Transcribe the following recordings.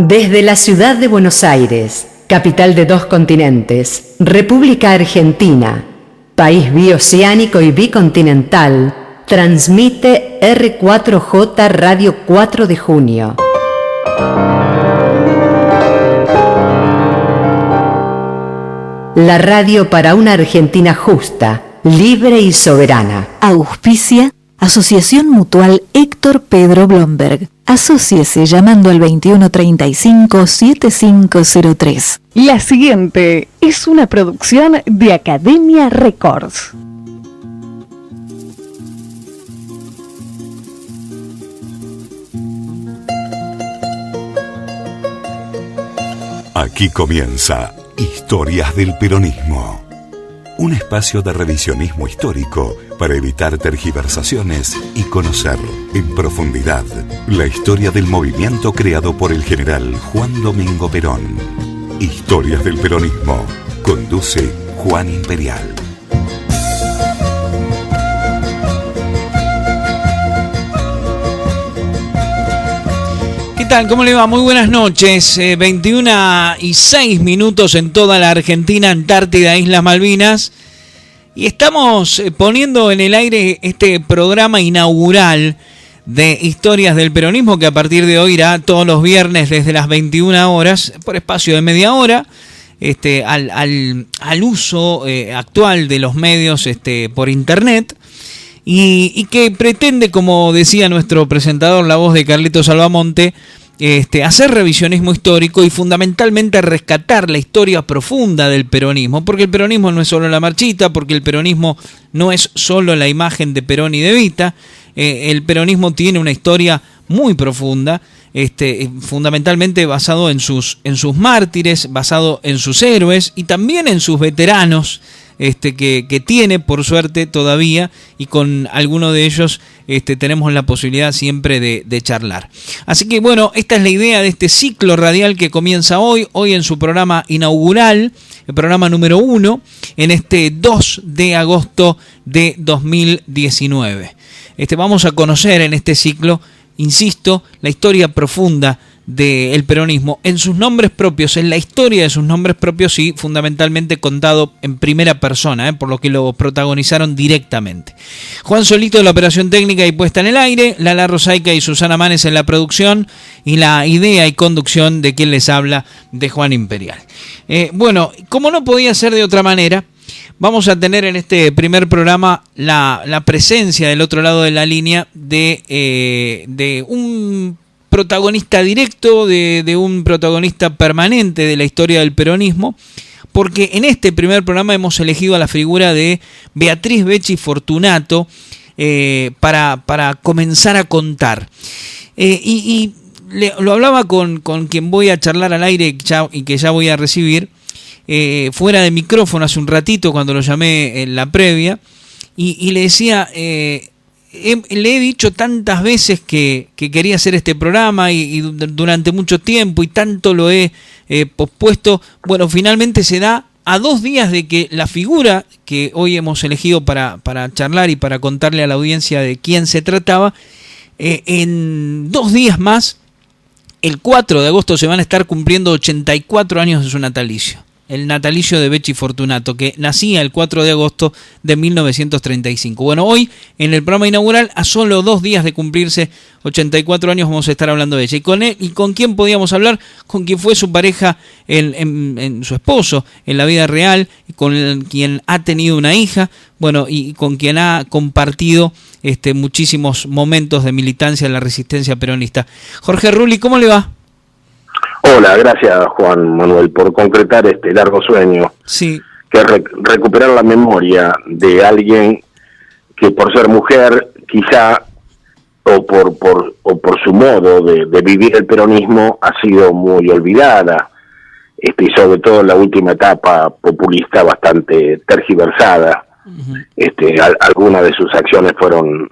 Desde la ciudad de Buenos Aires, capital de 2 continentes, República Argentina, país bioceánico y bicontinental, transmite R4J Radio 4 de Junio. La radio para una Argentina justa, libre y soberana. Auspicia Asociación Mutual Héctor Pedro Blomberg. Asóciese llamando al 2135-7503. La siguiente es una producción de Academia Records. Aquí comienza Historias del Peronismo. Un espacio de revisionismo histórico para evitar tergiversaciones y conocer en profundidad la historia del movimiento creado por el general Juan Domingo Perón. Historias del Peronismo. Conduce Juan Imperial. ¿Qué tal? ¿Cómo le va? Muy buenas noches. 21:06 en toda la Argentina, Antártida, Islas Malvinas. Y estamos poniendo en el aire este programa inaugural de Historias del Peronismo, que a partir de hoy irá todos los viernes desde las 21 horas, por espacio de media hora, al uso actual de los medios por internet. Y que pretende, como decía nuestro presentador, la voz de Carlitos Salvamonte, hacer revisionismo histórico y fundamentalmente rescatar la historia profunda del peronismo, porque el peronismo no es solo la marchita, porque el peronismo no es solo la imagen de Perón y de Evita, el peronismo tiene una historia muy profunda, fundamentalmente basado en sus mártires, basado en sus héroes y también en sus veteranos, que tiene por suerte todavía, y con alguno de ellos tenemos la posibilidad siempre de charlar. Así que bueno, esta es la idea de este ciclo radial que comienza hoy en su programa inaugural, el programa número 1, en este 2 de agosto de 2019. Vamos a conocer en este ciclo, insisto, la historia profunda del peronismo en sus nombres propios, en la historia de sus nombres propios y fundamentalmente contado en primera persona, por lo que lo protagonizaron directamente. Juan Solito de la operación técnica y puesta en el aire, Lala Rosaica y Susana Manes en la producción, y la idea y conducción de quien les habla, de Juan Imperial. Bueno, como no podía ser de otra manera, vamos a tener en este primer programa la presencia del otro lado de la línea de un protagonista directo, de un protagonista permanente de la historia del peronismo, porque en este primer programa hemos elegido a la figura de Beatriz Becci Fortunato para comenzar a contar. Lo hablaba con quien voy a charlar al aire y que ya voy a recibir, fuera de micrófono hace un ratito cuando lo llamé en la previa, y le decía... le he dicho tantas veces que quería hacer este programa y durante mucho tiempo y tanto lo he pospuesto. Bueno, finalmente se da a 2 días de que la figura que hoy hemos elegido para charlar y para contarle a la audiencia de quién se trataba, en 2 días más, el 4 de agosto, se van a estar cumpliendo 84 años de su natalicio. El natalicio de Becci Fortunato, que nacía el 4 de agosto de 1935. Bueno, hoy en el programa inaugural, a solo 2 días de cumplirse 84 años, vamos a estar hablando de ella. Y con él, ¿y con quién podíamos hablar? Con quien fue su pareja, en su esposo, en la vida real, con quien ha tenido una hija, bueno, y con quien ha compartido muchísimos momentos de militancia en la resistencia peronista. Jorge Rulli, ¿cómo le va? Hola, gracias Juan Manuel por concretar este largo sueño. Sí. Que recuperar la memoria de alguien que por ser mujer quizá o por su modo de vivir el peronismo ha sido muy olvidada, y sobre todo en la última etapa populista bastante tergiversada. Uh-huh. Algunas de sus acciones fueron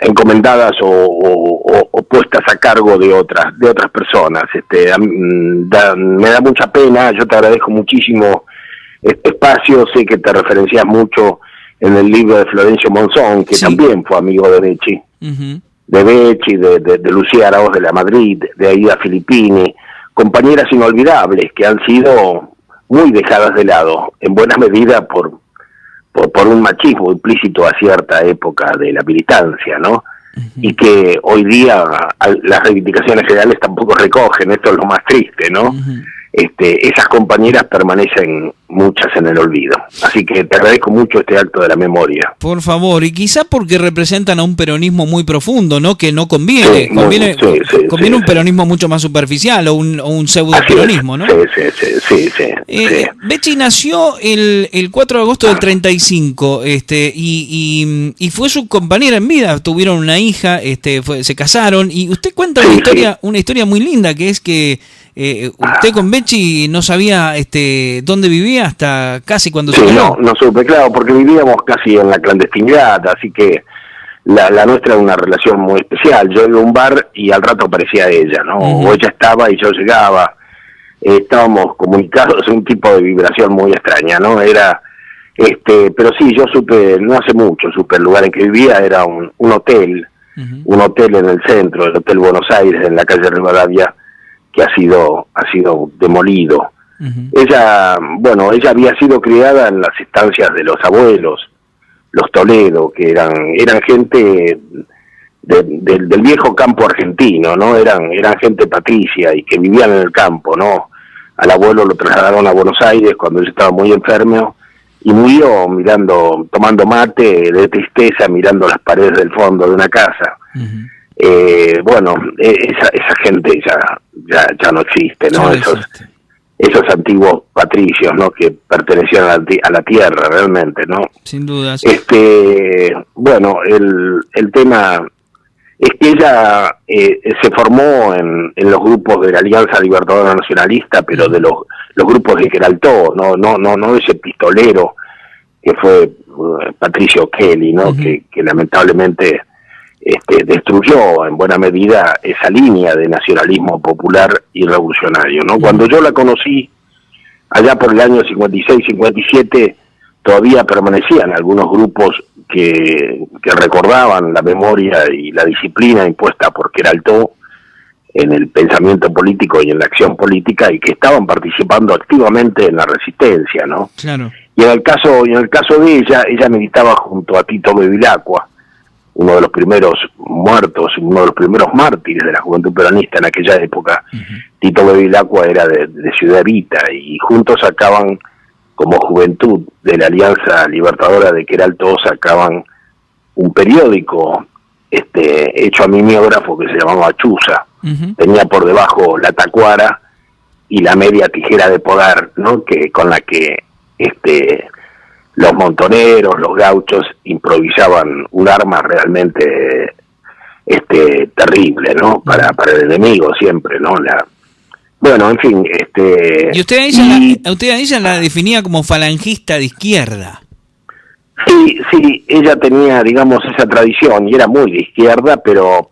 encomendadas o puestas a cargo de otras personas. Me da mucha pena. Yo te agradezco muchísimo este espacio. Sé que te referencias mucho en el libro de Florencio Monzón, que sí, también fue amigo de Becci. Uh-huh. Becci, de Lucía Araoz de la Madrid, de Aida Filippini, compañeras inolvidables que han sido muy dejadas de lado, en buena medida por un machismo implícito a cierta época de la militancia, ¿no? Y que hoy día las reivindicaciones generales tampoco recogen, esto es lo más triste, ¿no? Esas compañeras permanecen muchas en el olvido. Así que te agradezco mucho este acto de la memoria. Por favor, y quizá porque representan a un peronismo muy profundo, ¿no? Que no conviene. Sí, conviene un peronismo mucho más superficial o un pseudo-peronismo, ¿no? Sí. Becci nació el 4 de agosto del 35, y fue su compañera en vida. Tuvieron una hija, se casaron, y usted cuenta una historia muy linda, que es que usted con Becci no sabía dónde vivía hasta casi cuando se casó. No supe, claro, porque vivíamos casi en la clandestinidad, así que la nuestra era una relación muy especial. Yo iba a un bar y al rato aparecía ella, ¿no? O ella estaba y yo llegaba. Estábamos comunicados en un tipo de vibración muy extraña, ¿no? Era, pero sí, yo supe, no hace mucho, supe el lugar en que vivía, era un hotel, un hotel en el centro, el Hotel Buenos Aires, en la calle Rivadavia, que ha sido demolido. Ella había sido criada en las estancias de los abuelos, los Toledo, que eran gente del viejo campo argentino, ¿no? Eran gente patricia y que vivían en el campo, ¿no? Al abuelo lo trasladaron a Buenos Aires cuando él estaba muy enfermo y murió tomando mate de tristeza, mirando las paredes del fondo de una casa. Esa gente ya no existe, ¿no? Esos antiguos patricios, ¿no? Que pertenecían a la tierra realmente, ¿no? Sin dudas. El tema es que ella se formó en los grupos de la Alianza Libertadora Nacionalista, pero de los grupos de Queraltó, no ese pistolero que fue Patricio Kelly, ¿no? Que lamentablemente destruyó en buena medida esa línea de nacionalismo popular y revolucionario, ¿no? Cuando yo la conocí, allá por el año 56-57, todavía permanecían algunos grupos que recordaban la memoria y la disciplina impuesta por Queraltó en el pensamiento político y en la acción política, y que estaban participando activamente en la resistencia, ¿no? Claro. Y en el caso de ella militaba junto a Tito Bevilacqua, uno de los primeros muertos, uno de los primeros mártires de la juventud peronista en aquella época. Tito Bevilacqua era de Ciudad Evita, y juntos sacaban, como juventud de la Alianza Libertadora de Queraltó, sacaban un periódico hecho a mimeógrafo que se llamaba Chuza. Tenía por debajo la tacuara y la media tijera de podar, ¿no? Con la que los montoneros, los gauchos improvisaban un arma realmente terrible, ¿no? Para el enemigo siempre, ¿no? En fin, Y usted a ella la definía como falangista de izquierda. Sí, ella tenía, digamos, esa tradición y era muy de izquierda, pero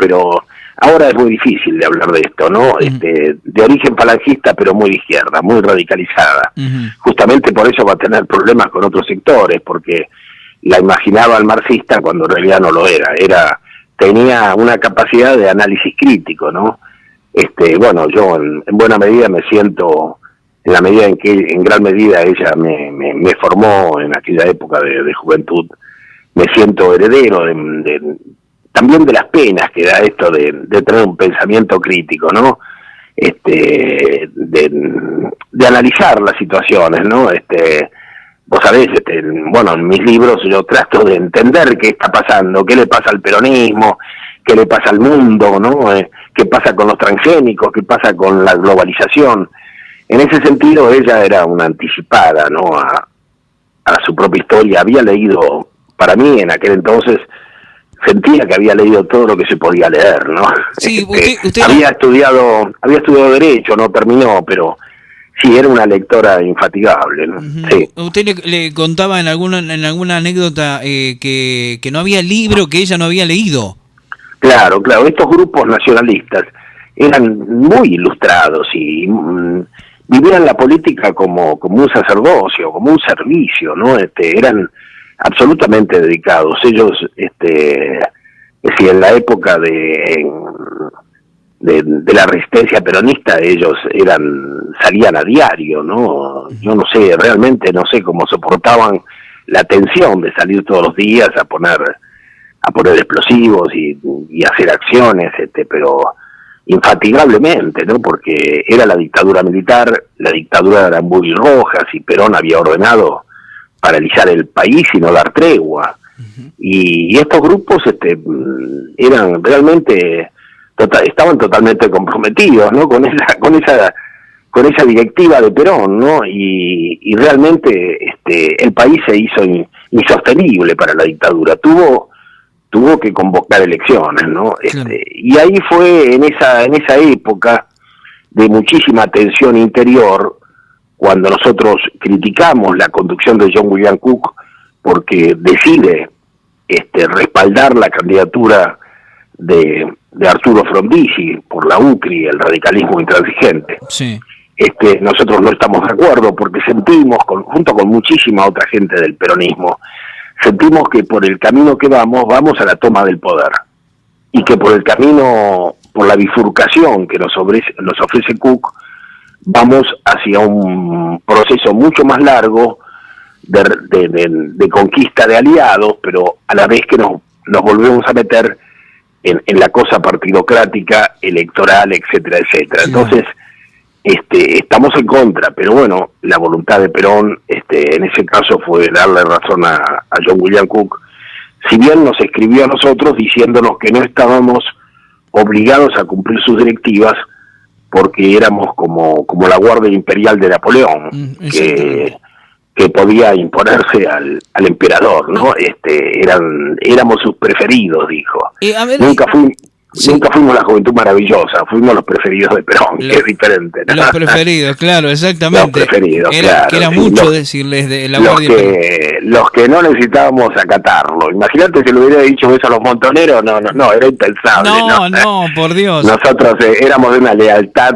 ahora es muy difícil de hablar de esto, ¿no? De origen falangista, pero muy de izquierda, muy radicalizada. Justamente por eso va a tener problemas con otros sectores, porque la imaginaba al marxista cuando en realidad no lo era. Tenía una capacidad de análisis crítico, ¿no? Yo en buena medida me siento, en la medida en que en gran medida ella me formó en aquella época de juventud, me siento heredero también de las penas que da esto de tener un pensamiento crítico, ¿no? De analizar las situaciones, ¿no? Vos sabés, en mis libros yo trato de entender qué está pasando, qué le pasa al peronismo, qué le pasa al mundo, ¿no? Qué pasa con los transgénicos, qué pasa con la globalización. En ese sentido ella era una anticipada, ¿no? A su propia historia. Había leído, para mí en aquel entonces, sentía que había leído todo lo que se podía leer, ¿no? Sí, usted había estudiado Derecho, no terminó, pero sí, era una lectora infatigable, ¿no? Sí. Usted le contaba en alguna anécdota que no había libro que ella no había leído. Claro, estos grupos nacionalistas eran muy ilustrados y vivían la política como un sacerdocio, como un servicio, ¿no? Eran absolutamente dedicados. Ellos Es decir, en la época de la resistencia peronista ellos salían a diario, ¿no? Yo no sé, realmente no sé cómo soportaban la tensión de salir todos los días a poner explosivos y hacer acciones, pero infatigablemente, ¿no? Porque era la dictadura militar, la dictadura de Aramburu y Rojas, y Perón había ordenado paralizar el país y no dar tregua. Y estos grupos eran realmente estaban totalmente comprometidos, ¿no? con esa directiva de Perón, ¿no? Y realmente el país se hizo insostenible para la dictadura. Tuvo que convocar elecciones, ¿no? Claro. Y ahí fue en esa época de muchísima tensión interior cuando nosotros criticamos la conducción de John William Cook porque decide respaldar la candidatura de Arturo Frondizi por la UCRI, el radicalismo intransigente. Sí. Nosotros no estamos de acuerdo porque sentimos, junto con muchísima otra gente del peronismo, sentimos que por el camino que vamos a la toma del poder, y que por el camino, por la bifurcación que nos ofrece Cook, vamos hacia un proceso mucho más largo de conquista de aliados, pero a la vez que nos volvemos a meter en la cosa partidocrática, electoral, etcétera, etcétera. Sí. Entonces, estamos en contra, pero bueno, la voluntad de Perón, en ese caso fue darle razón a John William Cook, si bien nos escribió a nosotros diciéndonos que no estábamos obligados a cumplir sus directivas, porque éramos como la Guardia Imperial de Napoleón, que podía imponerse al emperador, ¿no? Éramos sus preferidos, dijo. Nunca fuimos la Juventud Maravillosa, fuimos los preferidos de Perón, que es diferente, ¿no? Los preferidos, claro, exactamente. Los preferidos, claro. Que era mucho decirles de la Guardia Imperial. Los que no necesitábamos acatarlo. Imagínate si le hubiera dicho eso a los montoneros, no, era impensable. No, por Dios. Nosotros éramos de una lealtad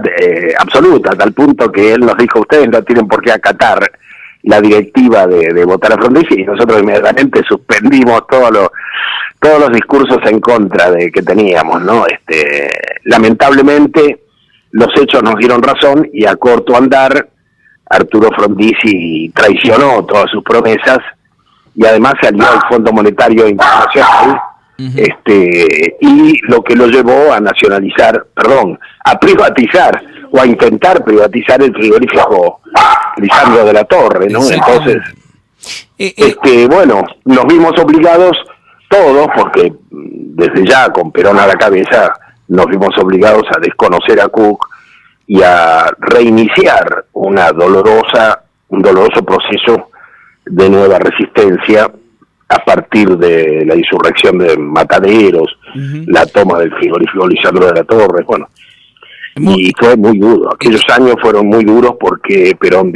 absoluta, a tal punto que él nos dijo, ustedes no tienen por qué acatar la directiva de votar a Frondizi, y nosotros inmediatamente suspendimos todos los discursos en contra de que teníamos, ¿no? Lamentablemente los hechos nos dieron razón y a corto andar Arturo Frondizi traicionó todas sus promesas y además se alió al Fondo Monetario Internacional, y lo que lo llevó a a privatizar o a intentar privatizar el frigorífico Lisandro de la Torre, ¿no? Entonces, bueno, nos vimos obligados todos, porque desde ya con Perón a la cabeza nos vimos obligados a desconocer a Cook y a reiniciar un doloroso proceso de nueva resistencia a partir de la insurrección de Mataderos, la toma del frigorífico Lisandro de la Torre, bueno, y fue muy duro. Aquellos años fueron muy duros porque Perón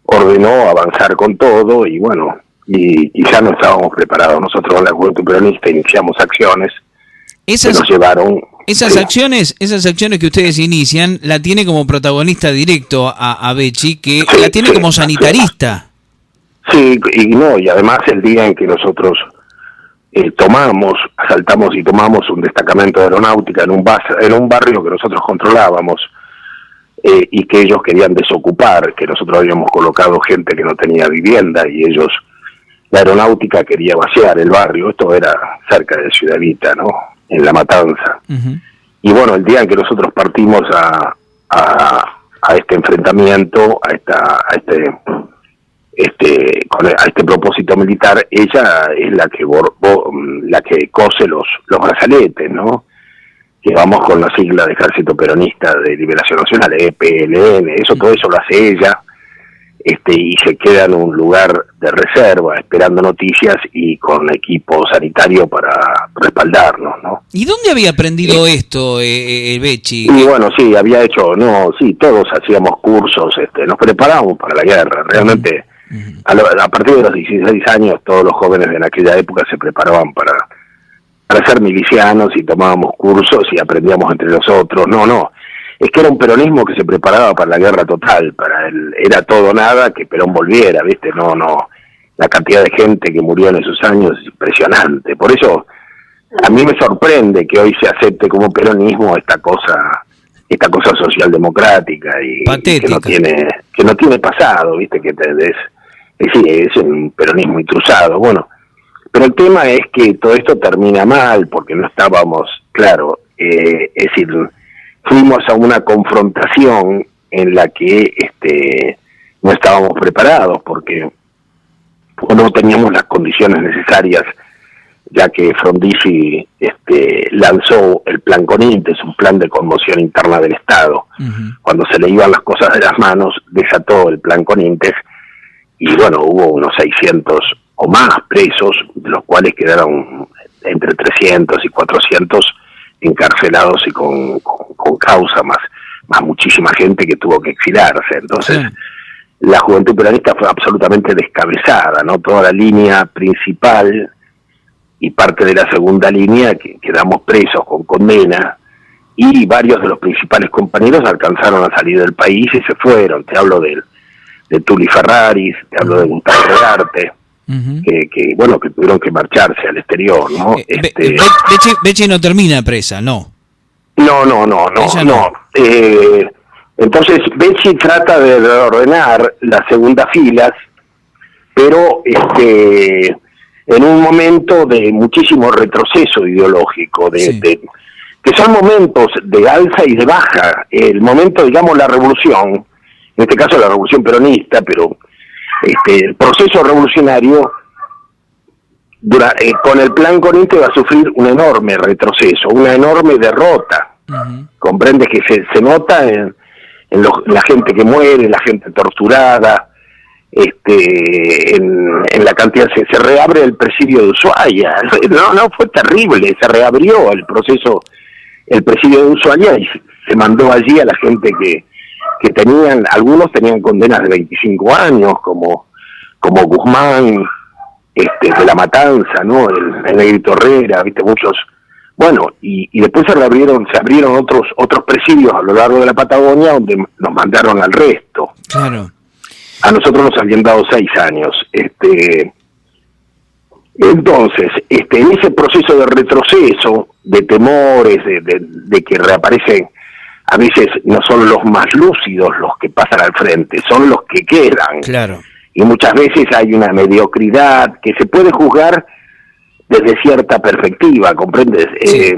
ordenó avanzar con todo y bueno, y quizá no estábamos preparados. Nosotros en la Juventud Peronista iniciamos acciones que nos llevaron... Esas acciones que ustedes inician, la tiene como protagonista directo a Becci, que la tiene como sanitarista. Sí, y además el día en que nosotros asaltamos y tomamos un destacamento de aeronáutica en un barrio que nosotros controlábamos, y que ellos querían desocupar, que nosotros habíamos colocado gente que no tenía vivienda y la aeronáutica quería vaciar el barrio. Esto era cerca de Ciudad Evita, ¿no? En La Matanza. Y bueno, el día en que nosotros partimos a este enfrentamiento, a este propósito militar, ella es la que cose los brazaletes, ¿no? Que vamos con la sigla de Ejército Peronista de Liberación Nacional, EPLN, todo eso lo hace ella, y se queda en un lugar de reserva esperando noticias y con equipo sanitario para respaldarnos, ¿no? ¿Y dónde había aprendido esto, Becci? Y bueno, sí, todos hacíamos cursos, nos preparábamos para la guerra, realmente. A partir de los 16 años todos los jóvenes de aquella época se preparaban para ser milicianos y tomábamos cursos y aprendíamos entre nosotros. Es que era un peronismo que se preparaba para la guerra total, era todo o nada que Perón volviera, ¿viste? La cantidad de gente que murió en esos años es impresionante. Por eso a mí me sorprende que hoy se acepte como peronismo esta cosa socialdemocrática y que no tiene pasado, viste, que es un peronismo intrusado. Bueno, pero el tema es que todo esto termina mal porque no estábamos, claro, es decir, fuimos a una confrontación en la que no estábamos preparados porque no teníamos las condiciones necesarias, ya que Frondizi lanzó el plan Conintes, un plan de conmoción interna del Estado. Uh-huh. Cuando se le iban las cosas de las manos, desató el plan Conintes y bueno, hubo unos 600 o más presos, de los cuales quedaron entre 300 y 400 encarcelados y con causa, más muchísima gente que tuvo que exilarse. Entonces, sí, la Juventud Peronista fue absolutamente descabezada, ¿no? Toda la línea principal y parte de la segunda línea quedamos presos con condena, y varios de los principales compañeros alcanzaron a salir del país y se fueron. Te hablo de Tuli Ferraris, te hablo de Gustavo Redarte, uh-huh, que tuvieron que marcharse al exterior, ¿no? Becci no termina presa, ¿no? No. Entonces Becci trata de reordenar las segundas filas, pero en un momento de muchísimo retroceso ideológico, que son momentos de alza y de baja. El momento, digamos, la revolución, en este caso la revolución peronista, pero el proceso revolucionario con el plan Conintes va a sufrir un enorme retroceso, una enorme derrota. Uh-huh. Comprendes que se nota en la gente que muere, la gente torturada, en la cantidad. Se reabre el presidio de Ushuaia. No fue terrible, se reabrió el presidio de Ushuaia y se mandó allí a la gente que algunos tenían condenas de 25 años, como Guzmán, de La Matanza, ¿no? El Negrito Herrera, viste, muchos. Bueno, y después se abrieron otros presidios a lo largo de la Patagonia, donde nos mandaron al resto. Claro. A nosotros nos habían dado 6 años. Entonces, en ese proceso de retroceso, de temores, de que reaparecen, a veces no son los más lúcidos los que pasan al frente, son los que quedan. Claro. Y muchas veces hay una mediocridad que se puede juzgar desde cierta perspectiva, ¿comprendes? Sí.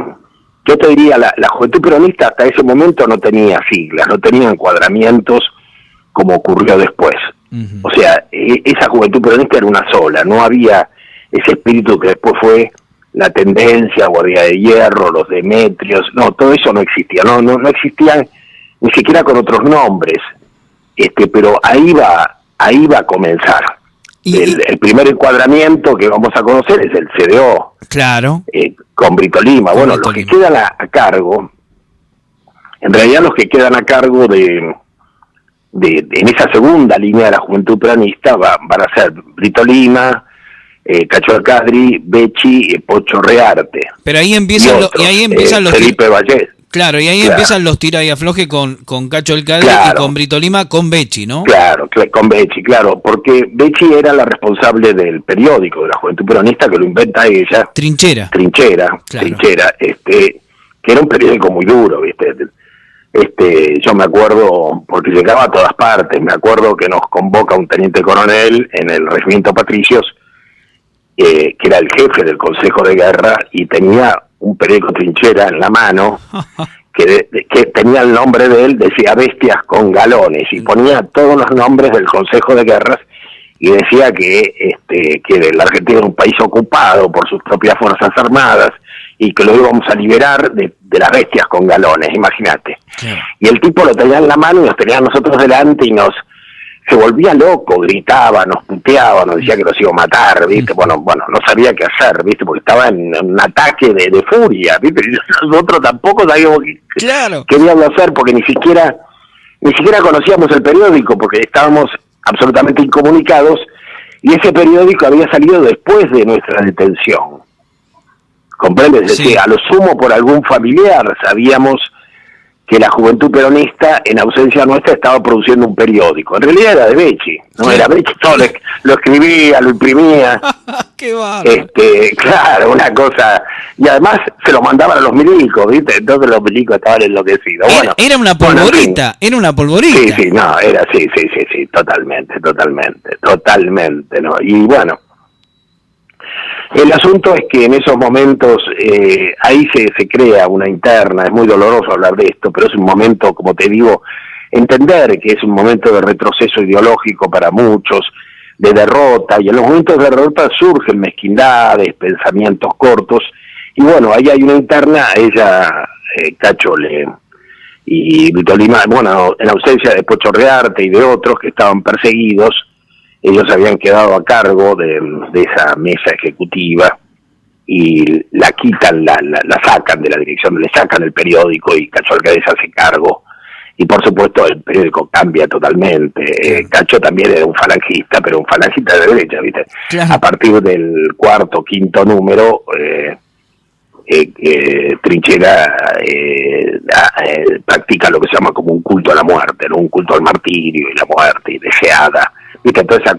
Yo te diría, la Juventud Peronista hasta ese momento no tenía siglas, no tenía encuadramientos como ocurrió después. Uh-huh. O sea, esa Juventud Peronista era una sola, no había ese espíritu que después fue la tendencia, Guardia de Hierro, los Demetrios, no, todo eso no existía, no existía ni siquiera con otros nombres, pero ahí va a comenzar. El primer encuadramiento que vamos a conocer es el CDO. Claro. Con Brito Lima. Bueno, los que quedan a cargo, en realidad los que quedan a cargo en esa segunda línea de la Juventud Peronista van a ser Brito Lima, Cacho Alcadri, Becci, Pocho Rearte. Pero ahí empiezan los Felipe Vallés. Claro, y ahí empiezan los tira y afloje con Cacho Alcadri, claro, y con Brito Lima, con Becci, ¿no? Claro, con Becci, claro, porque Becci era la responsable del periódico de la Juventud Peronista, que lo inventa ella. Trinchera, claro. Que era un periódico muy duro, ¿viste? Yo me acuerdo, porque llegaba a todas partes, me acuerdo que nos convoca un teniente coronel en el Regimiento Patricios, que era el jefe del Consejo de Guerra, y tenía un periódico Trinchera en la mano, que tenía el nombre de él, decía Bestias con Galones, y ponía todos los nombres del Consejo de Guerras, y decía que la Argentina era un país ocupado por sus propias fuerzas armadas, y que lo íbamos a liberar de las bestias con galones, imagínate. Sí. Y el tipo lo tenía en la mano y nos tenía a nosotros delante y se volvía loco, gritaba, nos puteaba, nos decía que nos iba a matar, ¿viste? Bueno, no sabía qué hacer, ¿viste? Porque estaba en un ataque de furia, ¿viste? Y nosotros tampoco sabíamos qué íbamos a hacer, porque ni siquiera conocíamos el periódico, porque estábamos absolutamente incomunicados, y ese periódico había salido después de nuestra detención. ¿Comprendes? Sí. A lo sumo por algún familiar sabíamos que la Juventud Peronista, en ausencia nuestra, estaba produciendo un periódico. En realidad era de Becci, ¿no? Sí. Era Becci, todo lo escribía, lo imprimía. ¡Qué bárbaro! Claro, una cosa. Y además se lo mandaban a los milicos, ¿viste? Entonces los milicos estaban enloquecidos. Era una polvorita, era una polvorita. Sí, no, era, sí, totalmente, ¿no? Y bueno, el asunto es que en esos momentos ahí se crea una interna. Es muy doloroso hablar de esto, pero es un momento, como te digo, entender que es un momento de retroceso ideológico para muchos, de derrota, y en los momentos de derrota surgen mezquindades, pensamientos cortos, y bueno, ahí hay una interna. Ella, Cacho y Tolima, bueno, en ausencia de Pocho Rearte y de otros que estaban perseguidos, ellos habían quedado a cargo de esa mesa ejecutiva y la quitan, la sacan de la dirección, le sacan el periódico y Cacho Alcaide se hace cargo. Y por supuesto el periódico cambia totalmente. Cacho también era un falangista, pero un falangista de derecha, ¿viste? Claro. A partir del cuarto, quinto número, Trinchera practica lo que se llama como un culto a la muerte, ¿no? Un culto al martirio y la muerte y deseada, ¿viste? Toda esa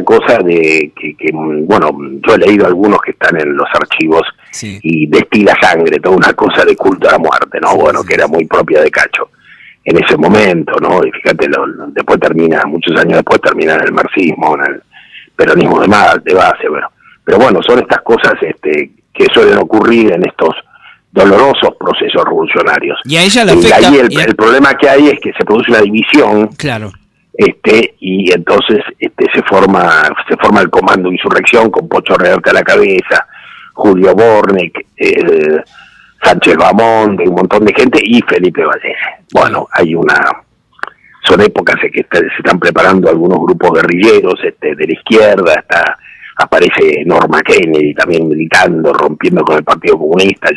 cosa de que bueno, yo he leído algunos que están en los archivos, Sí. y destila sangre, toda una cosa de culto a la muerte, ¿no? Bueno, que era muy propia de Cacho en ese momento, ¿no? Y fíjate, después muchos años después termina en el marxismo, en el peronismo de base, bueno. Pero bueno, son estas cosas que suelen ocurrir en estos dolorosos procesos revolucionarios. Y a ella le Y afecta... ahí el problema que hay es que se produce una división, Claro. y entonces se forma el comando de insurrección con Pocho Rearte a la cabeza, Julio Bornek, Sánchez Bamón, de un montón de gente, y Felipe Vallés. Bueno, son épocas en que se están preparando algunos grupos guerrilleros de la izquierda, aparece Norma Kennedy también militando, rompiendo con el Partido Comunista,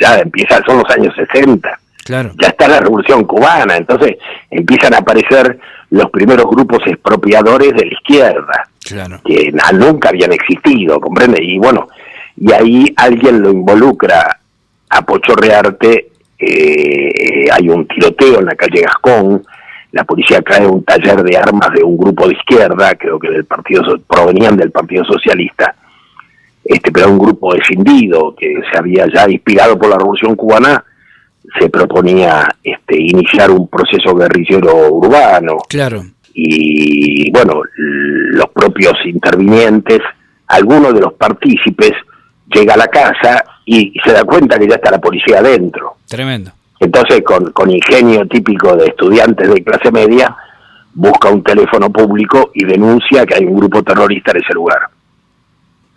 son los años 60. Claro. Ya está la Revolución Cubana, entonces empiezan a aparecer los primeros grupos expropiadores de la izquierda, Claro. que nunca habían existido, ¿comprende? Y bueno, y ahí alguien lo involucra a Pocho Rearte, hay un tiroteo en la calle Gascón, la policía cae un taller de armas de un grupo de izquierda, creo que provenían del Partido Socialista, pero un grupo escindido que se había ya inspirado por la Revolución Cubana, se proponía iniciar un proceso guerrillero urbano. Claro. Y bueno, los propios intervinientes, algunos de los partícipes, llega a la casa y se da cuenta que ya está la policía adentro. Tremendo. Entonces, con ingenio típico de estudiantes de clase media, busca un teléfono público y denuncia que hay un grupo terrorista en ese lugar.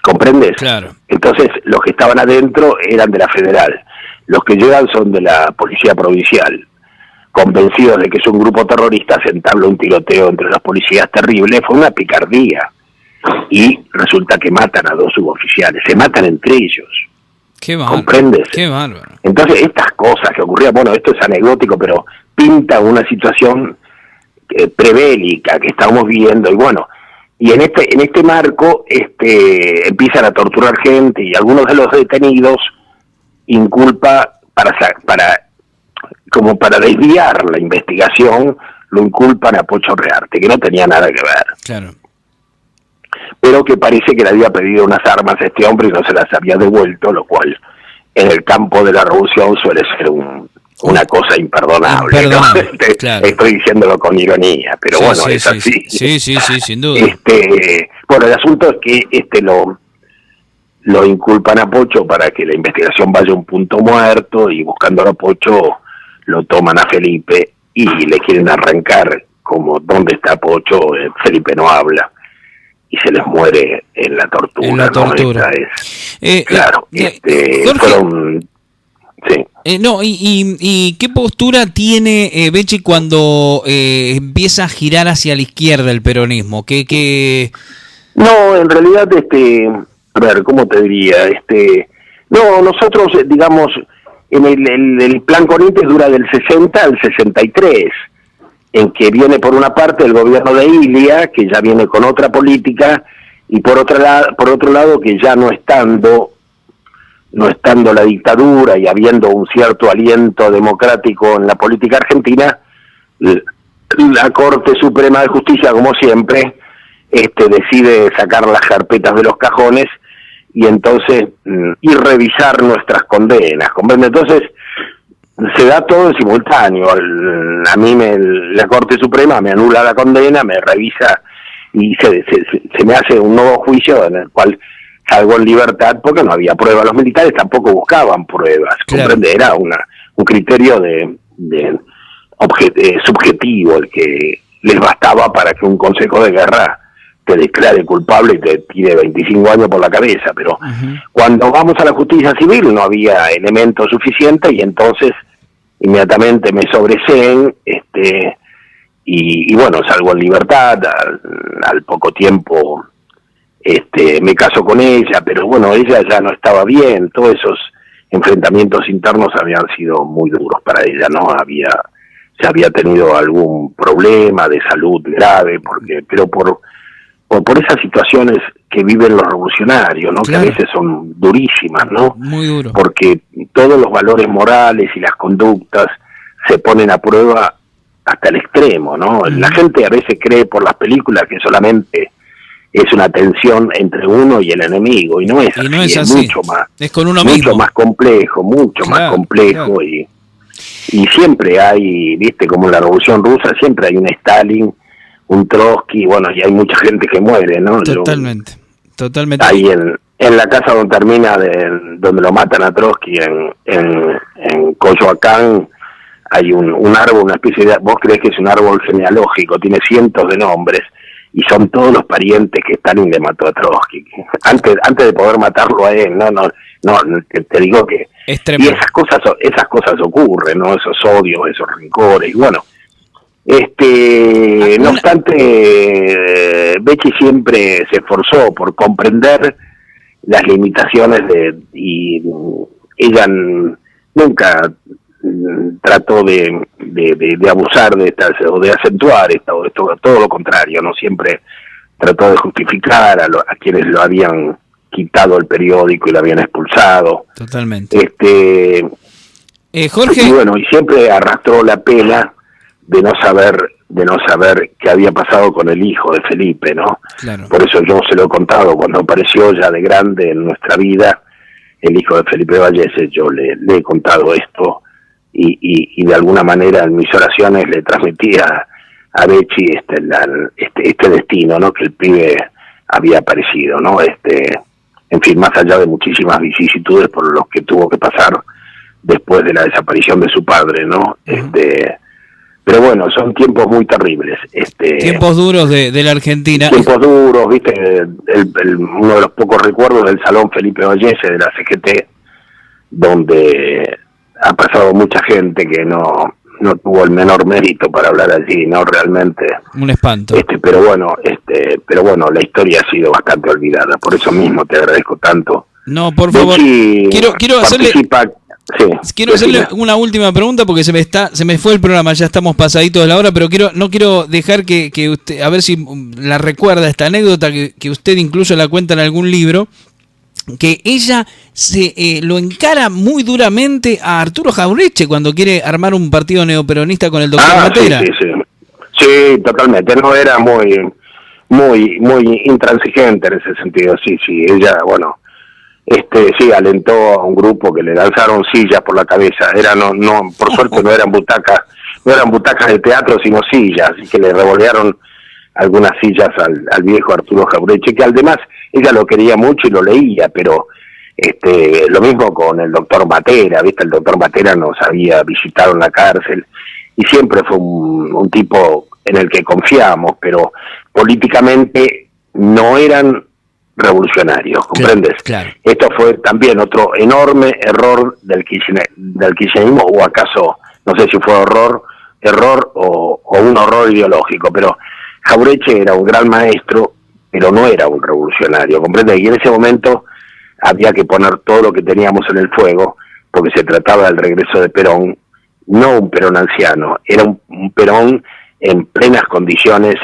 ¿Comprendes? Claro. Entonces, los que estaban adentro eran de la federal. Los que llegan son de la policía provincial. Convencidos de que es un grupo terrorista, se entabla un tiroteo entre las policías terrible. Fue una picardía. Y resulta que matan a 2 suboficiales. Se matan entre ellos. Qué bárbaro. ¿Comprendes? Qué bárbaro. Entonces, estas cosas que ocurrían, bueno, esto es anecdótico, pero pinta una situación prebélica que estamos viviendo. Y bueno, y en este marco empiezan a torturar gente, y algunos de los detenidos inculpa para desviar la investigación, lo inculpan a Pocho Rearte, que no tenía nada que ver. Claro. Pero que parece que le había pedido unas armas a este hombre y no se las había devuelto, lo cual en el campo de la revolución suele ser una cosa imperdonable. Imperdonable, ¿no? claro. Estoy diciéndolo con ironía, pero Sí, bueno, sí, es sí, así. Sí, sin duda. Bueno, el asunto es que lo inculpan a Pocho para que la investigación vaya a un punto muerto, y buscándolo a Pocho lo toman a Felipe y le quieren arrancar como ¿dónde está Pocho? Felipe no habla y se les muere en la tortura. En la tortura. ¿No? Claro, Jorge, fueron... Sí. ¿Y qué postura tiene Becci cuando empieza a girar hacia la izquierda el peronismo? No, en realidad, a ver, ¿cómo te diría? No, nosotros, digamos, en el plan Corrientes dura del 60 al 63, en que viene por una parte el gobierno de Ilia, que ya viene con otra política, y por otro lado que ya no estando no estando la dictadura y habiendo un cierto aliento democrático en la política argentina, la Corte Suprema de Justicia, como siempre, decide sacar las carpetas de los cajones y entonces y revisar nuestras condenas, ¿comprende? Entonces se da todo en simultáneo. A mí la Corte Suprema me anula la condena, me revisa y se me hace un nuevo juicio en el cual salgo en libertad porque no había pruebas. Los militares tampoco buscaban pruebas, claro. ¿comprende? Era un criterio subjetivo el que les bastaba para que un consejo de guerra te declare culpable y te tire 25 años por la cabeza, pero cuando vamos a la justicia civil no había elementos suficientes y entonces inmediatamente me sobreseen, y bueno, salgo en libertad, al poco tiempo me caso con ella, pero bueno, ella ya no estaba bien, todos esos enfrentamientos internos habían sido muy duros para ella, ¿no? Se había tenido algún problema de salud grave, pero por esas situaciones que viven los revolucionarios, ¿no? Claro. Que a veces son durísimas, ¿no? Muy duro. Porque todos los valores morales y las conductas se ponen a prueba hasta el extremo, ¿no? La gente a veces cree por las películas que solamente es una tensión entre uno y el enemigo, y no es así, no es así. Mucho más. Es con uno mucho mismo. Más complejo, más complejo, claro. Y siempre hay, viste, como en la Revolución Rusa, siempre hay un Stalin, un Trotsky, bueno, y hay mucha gente que muere, ¿no? Totalmente. Ahí en la casa donde termina, donde lo matan a Trotsky, en Coyoacán, hay un árbol, una especie de, vos creés que es un árbol genealógico, tiene cientos de nombres, y son todos los parientes que Stalin le mató a Trotsky. Antes de poder matarlo a él, no, te digo que... Y esas cosas ocurren, ¿no? Esos odios, esos rencores, y bueno... no obstante, Becchi siempre se esforzó por comprender las limitaciones y ella nunca trató de abusar de estas o de acentuar esto, todo lo contrario, no siempre trató de justificar a quienes lo habían quitado el periódico y lo habían expulsado. Totalmente. Jorge, y bueno, y siempre arrastró la pena de no saber qué había pasado con el hijo de Felipe, ¿no? Claro. Por eso yo se lo he contado, cuando apareció ya de grande en nuestra vida el hijo de Felipe Vallese, yo le he contado esto y de alguna manera en mis oraciones le transmitía a Becchi este destino, ¿no? Que el pibe había aparecido, ¿no? En fin, más allá de muchísimas vicisitudes por los que tuvo que pasar después de la desaparición de su padre, ¿no? Pero bueno, son tiempos muy terribles. Tiempos duros de la Argentina. Tiempos duros, viste, uno de los pocos recuerdos del Salón Felipe Vallese de la CGT, donde ha pasado mucha gente que no tuvo el menor mérito para hablar allí, no realmente. Un espanto. Pero bueno, la historia ha sido bastante olvidada, por eso mismo te agradezco tanto. No, por favor. Quiero hacerle... Sí, quiero hacerle una última pregunta porque se me fue el programa, ya estamos pasaditos de la hora, pero no quiero dejar que usted, a ver si la recuerda esta anécdota que usted incluso la cuenta en algún libro, que ella lo encara muy duramente a Arturo Jauretche cuando quiere armar un partido neoperonista con el doctor Matera. Sí, totalmente, no era muy intransigente en ese sentido, sí, ella, bueno, sí, alentó a un grupo que le lanzaron sillas por la cabeza, por suerte no eran butacas de teatro, sino sillas, así que le revolearon algunas sillas al viejo Arturo Jauretche, que además ella lo quería mucho y lo leía, pero lo mismo con el doctor Matera, ¿viste? El doctor Matera nos había visitado en la cárcel y siempre fue un tipo en el que confiamos, pero políticamente no eran revolucionarios, ¿comprendes? Claro. Esto fue también otro enorme error del kirchnerismo, o acaso, no sé si fue error o un horror ideológico, pero Jauretche era un gran maestro, pero no era un revolucionario, ¿comprendes? Y en ese momento había que poner todo lo que teníamos en el fuego, porque se trataba del regreso de Perón, no un Perón anciano, era un Perón en plenas condiciones,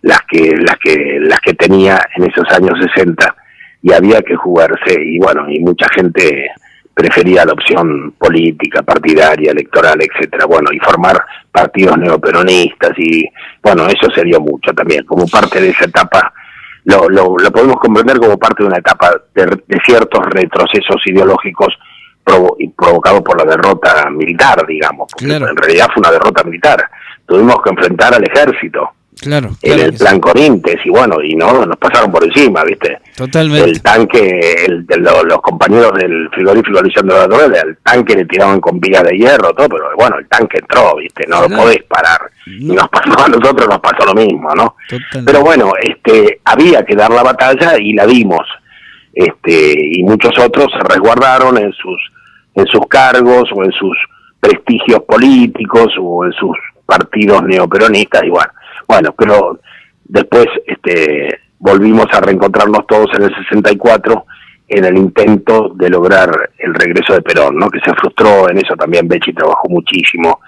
las que tenía en esos años 60 y había que jugarse, y bueno, y mucha gente prefería la opción política, partidaria, electoral, etcétera, bueno, y formar partidos neoperonistas, y bueno, eso sería mucho también, como parte de esa etapa, lo podemos comprender como parte de una etapa de ciertos retrocesos ideológicos provocados por la derrota militar, digamos, porque en realidad fue una derrota militar, tuvimos que enfrentar al ejército, en el plan Corintes, y bueno, y no nos pasaron por encima, ¿viste? Totalmente. El tanque, los compañeros del frigorífico Luciano de la Torre, al tanque le tiraban con vigas de hierro, todo, pero bueno, el tanque entró, ¿viste? No lo podés parar. No. Y nos pasó a nosotros, nos pasó lo mismo, ¿no? Totalmente. Pero bueno, había que dar la batalla y la dimos. Y muchos otros se resguardaron en sus cargos o en sus prestigios políticos o en sus partidos neoperonistas, y bueno, pero después volvimos a reencontrarnos todos en el 64 en el intento de lograr el regreso de Perón, ¿no? Que se frustró en eso también. Becci trabajó muchísimo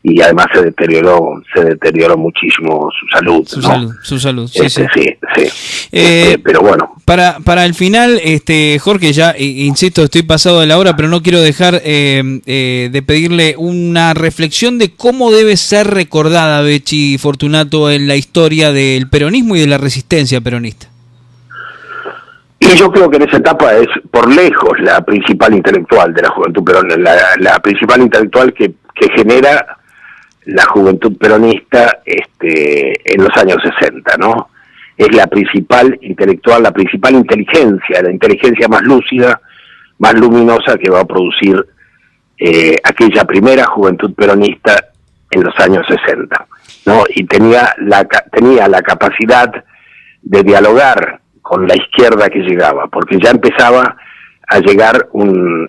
y además se deterioró muchísimo su salud. Su salud, sí, sí. Pero bueno. Para el final, Jorge, ya insisto, estoy pasado de la hora, pero no quiero dejar de pedirle una reflexión de cómo debe ser recordada Becci Fortunato en la historia del peronismo y de la resistencia peronista. Y yo creo que en esa etapa es por lejos la principal intelectual de la juventud peronista, la principal intelectual que genera la juventud peronista en los años 60, ¿no? Es la principal intelectual, la principal inteligencia, la inteligencia más lúcida, más luminosa que va a producir aquella primera juventud peronista en los años 60, ¿no? Y tenía la capacidad de dialogar con la izquierda que llegaba, porque ya empezaba a llegar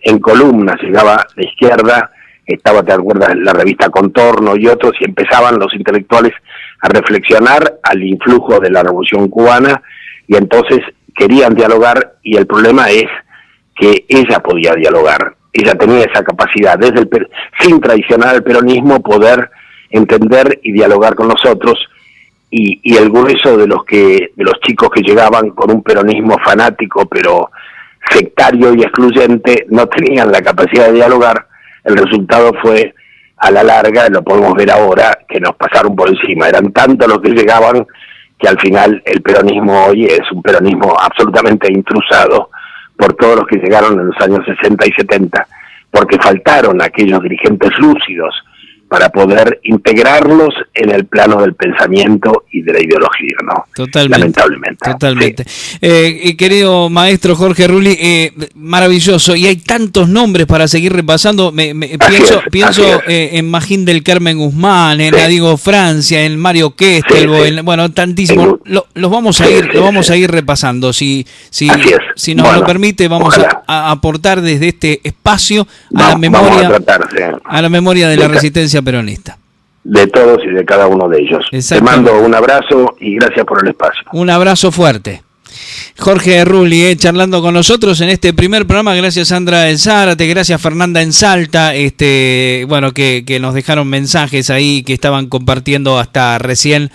en columnas, llegaba la izquierda, estaba, ¿te acuerdas?, la revista Contorno y otros, y empezaban los intelectuales a reflexionar al influjo de la Revolución Cubana, y entonces querían dialogar, y el problema es que ella podía dialogar, ella tenía esa capacidad, sin traicionar al peronismo, poder entender y dialogar con nosotros, y el grueso de los chicos que llegaban con un peronismo fanático, pero sectario y excluyente, no tenían la capacidad de dialogar. El resultado fue, a la larga, lo podemos ver ahora, que nos pasaron por encima. Eran tantos los que llegaban que al final el peronismo hoy es un peronismo absolutamente intrusado por todos los que llegaron en los años 60 y 70, porque faltaron aquellos dirigentes lúcidos para poder integrarlos en el plano del pensamiento y de la ideología, ¿no? Totalmente. Lamentablemente. Totalmente. Sí. Querido maestro Jorge Rulli, maravilloso, y hay tantos nombres para seguir repasando. Pienso en Magín del Carmen Guzmán, en Adigo Francia, en Mario Kestelbo, bueno, tantísimos. Los vamos a ir repasando. Si nos lo permite, vamos a aportar desde este espacio a la memoria de la resistencia peronista. De todos y de cada uno de ellos. Te mando un abrazo y gracias por el espacio. Un abrazo fuerte. Jorge Rulli, charlando con nosotros en este primer programa. Gracias Sandra en Zárate, gracias Fernanda en Salta, bueno, que nos dejaron mensajes ahí, que estaban compartiendo hasta recién,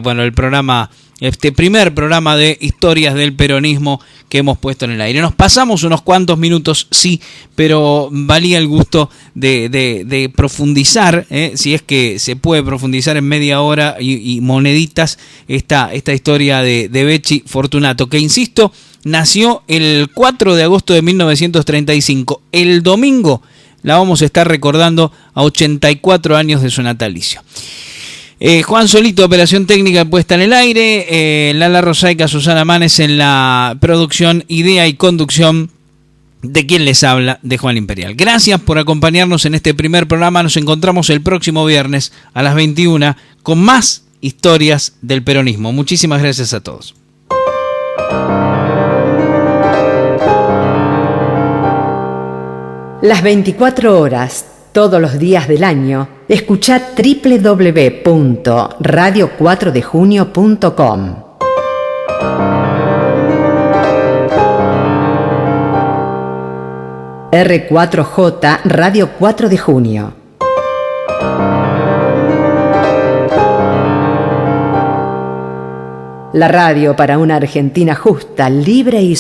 bueno, el programa, primer programa de historias del peronismo que hemos puesto en el aire. Nos pasamos unos cuantos minutos, sí, pero valía el gusto de profundizar, si es que se puede profundizar en media hora y moneditas, esta historia de Becci Fortunato, que insisto, nació el 4 de agosto de 1935. El domingo la vamos a estar recordando a 84 años de su natalicio. Juan Solito, operación técnica puesta en el aire, Lala Rosaica, Susana Manes en la producción, idea y conducción de quien les habla, de Juan Imperial. Gracias por acompañarnos en este primer programa. Nos encontramos el próximo viernes a las 21 con más historias del peronismo. Muchísimas gracias a todos. Las 24 horas, todos los días del año, escucha www.radio4dejunio.com. R4J Radio 4 de Junio. La radio para una Argentina justa, libre y